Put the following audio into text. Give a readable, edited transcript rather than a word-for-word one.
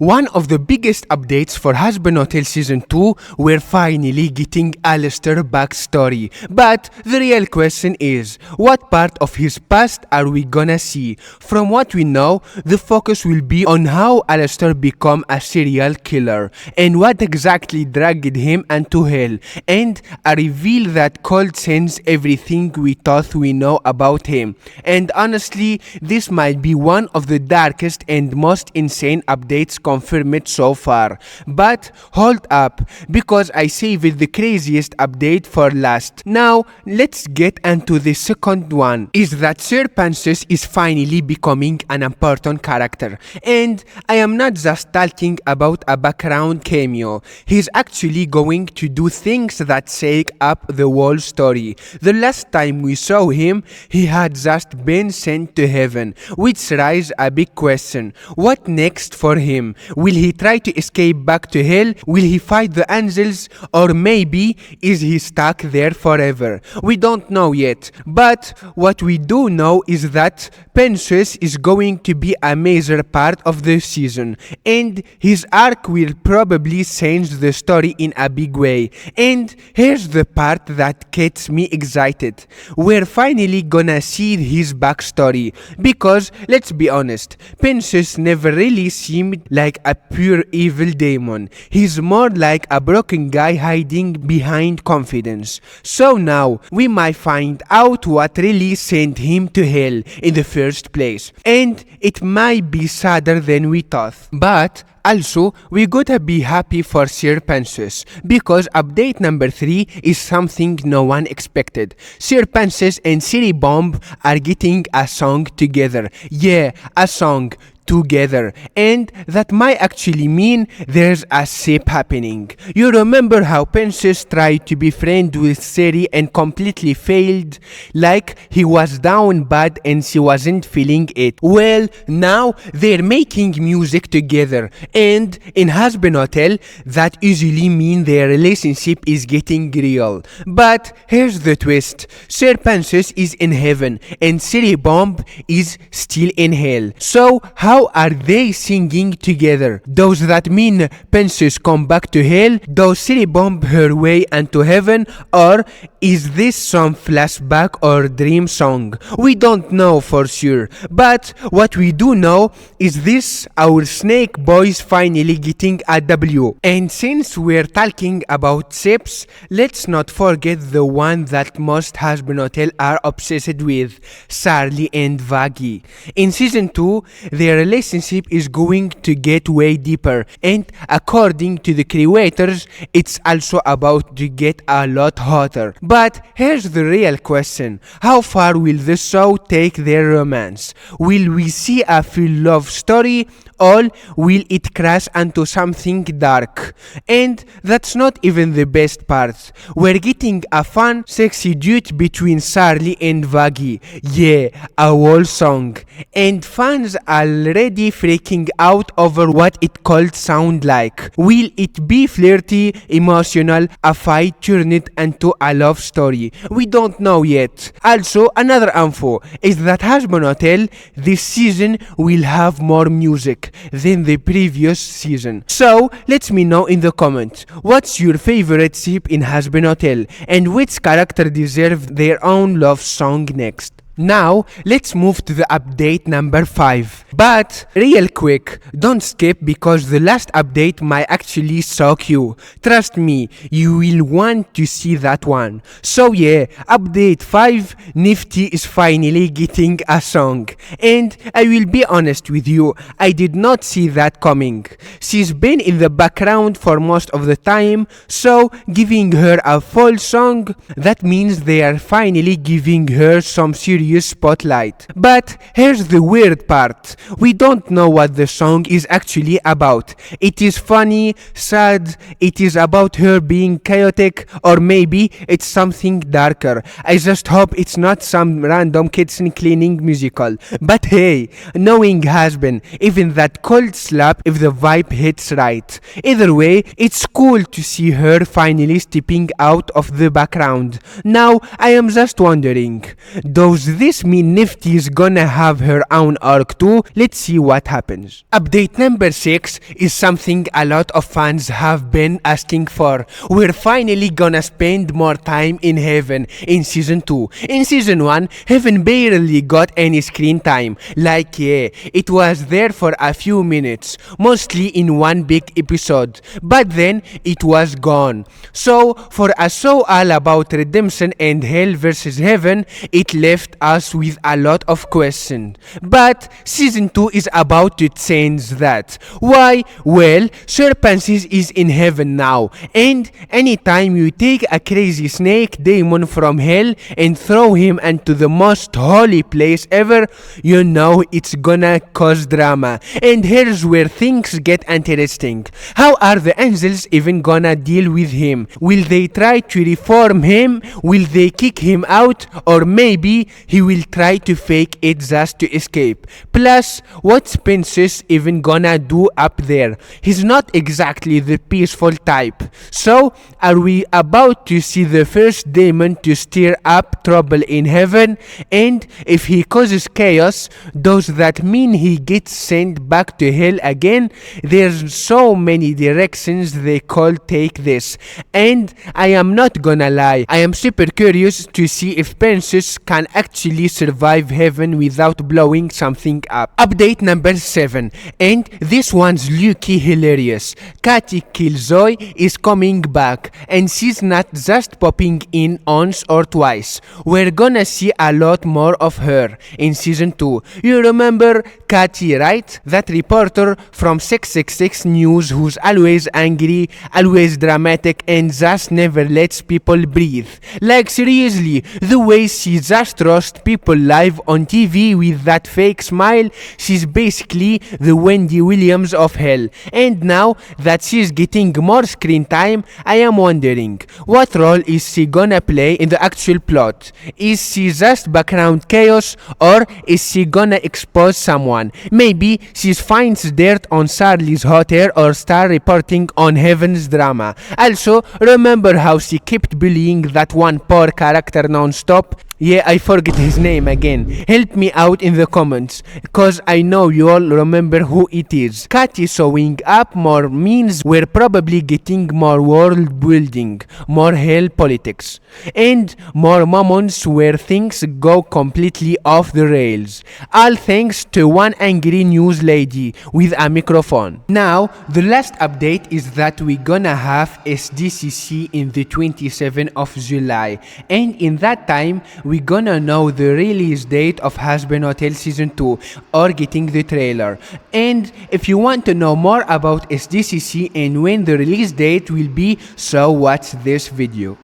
One of the biggest updates for Hazbin Hotel Season 2, we're finally getting Alastor backstory. But the real question is, what part of his past are we gonna see? From what we know, the focus will be on how Alastor became a serial killer, and what exactly dragged him into hell, and a reveal that could change everything we thought we know about him. And honestly, this might be one of the darkest and most insane updates confirmed so far. But hold up, because I saved the craziest update for last. Now let's get into the second one, is that Sir Pentious is finally becoming an important character. And I am not just talking about a background cameo, he's actually going to do things that shake up the whole story. The last time we saw him, he had just been sent to heaven, which raises a big question. What next for him? Will he try to escape back to hell? Will he fight the angels? Or maybe is he stuck there forever? We don't know yet, but what we do know is that Pentious is going to be a major part of the season, and his arc will probably change the story in a big way. And here's the part that gets me excited. We're finally gonna see his backstory, because let's be honest, Pentious never really seemed like a pure evil demon. He's more like a broken guy hiding behind confidence. So now we might find out what really sent him to hell in the first place, and it might be sadder than we thought. But also, we gotta be happy for Sir Pentious, because update number 3 is something no one expected. Sir Pentious and Cherri Bomb are getting a song together. Yeah, a song together, and that might actually mean there's a ship happening. You remember how Pentious tried to be friends with Cherri and completely failed, like he was down bad and she wasn't feeling it? Well, now they're making music together, and in Hazbin Hotel that usually means their relationship is getting real. But here's the twist. Sir Pentious is in heaven and Cherri Bomb is still in hell. So how are they singing together? Does that mean Pentious come back to hell? Does Cherri Bomb her way into heaven? Or is this some flashback or dream song? We don't know for sure, but what we do know is this: our snake boys finally getting a W. And since we're talking about ships, let's not forget the one that most Hazbin Hotel are obsessed with, Charlie and Vaggie. In season 2, their relationship is going to get way deeper, and according to the creators, it's also about to get a lot hotter. But here's the real question: how far will the show take their romance? Will we see a full love story, or will it crash into something dark? And that's not even the best part. We're getting a fun, sexy duet between Charlie and Vaggie. Yeah, a whole song. And fans already freaking out over what it could sound like. Will it be flirty, emotional, a fight turned into a love story? We don't know yet. Also, another info is that Hazbin Hotel this season will have more music than the previous season. So let me know in the comments, what's your favorite ship in Hazbin Hotel, and which character deserves their own love song next? Now, let's move to the update number 5. But, real quick, don't skip, because the last update might actually shock you. Trust me, you will want to see that one. So yeah, update 5, Nifty is finally getting a song. And I will be honest with you, I did not see that coming. She's been in the background for most of the time, so giving her a full song, that means they are finally giving her some serious spotlight. But here's the weird part: we don't know what the song is actually about. It is funny, sad, it is about her being chaotic, or maybe it's something darker. I just hope it's not some random kitchen cleaning musical. But hey, knowing Hazbin, even that could slap if the vibe hits right. Either way, it's cool to see her finally stepping out of the background. Now I am just wondering, does Does this mean Nifty is gonna have her own arc too? Let's see what happens. Update number 6 is something a lot of fans have been asking for. We're finally gonna spend more time in Heaven in season 2. In season 1, Heaven barely got any screen time. Like, yeah, it was there for a few minutes, mostly in one big episode, but then it was gone. So for a show all about redemption and hell versus heaven, it left us with a lot of questions. But season 2 is about to change that. Why? Well, Sir Pentious is in heaven now, and anytime you take a crazy snake demon from hell and throw him into the most holy place ever, you know it's gonna cause drama. And here's where things get interesting. How are the angels even gonna deal with him? Will they try to reform him? Will they kick him out? Or maybe he will try to fake it just to escape. Plus, what's Pentious even gonna do up there? He's not exactly the peaceful type. So, are we about to see the first demon to stir up trouble in heaven? And if he causes chaos, does that mean he gets sent back to hell again? There's so many directions they could take this, and I am not gonna lie, I am super curious to see if Pentious can actually survive heaven without blowing something up. Update number 7, and this one's low-key hilarious. Katy Killjoy is coming back, and she's not just popping in once or twice. We're gonna see a lot more of her in season 2. You remember Katy, right? That reporter from 666 News who's always angry, always dramatic, and just never lets people breathe. Like seriously, the way she just roasts people live on TV with that fake smile, she's basically the Wendy Williams of hell. And now that she's getting more screen time, I am wondering, what role is she gonna play in the actual plot? Is she just background chaos, or is she gonna expose someone? Maybe she finds dirt on Charlie's hot air or start reporting on Heaven's drama. Also, remember how she kept bullying that one poor character non-stop? Yeah, I forget his name again. Help me out in the comments, cause I know you all remember who it is. Katy showing up more means we're probably getting more world building, more hell politics, and more moments where things go completely off the rails. All thanks to one angry news lady with a microphone. Now, the last update is that we're gonna have SDCC in the 27th of July, and in that time, we're gonna know the release date of Hazbin Hotel Season 2 or getting the trailer. And if you want to know more about SDCC and when the release date will be, so watch this video.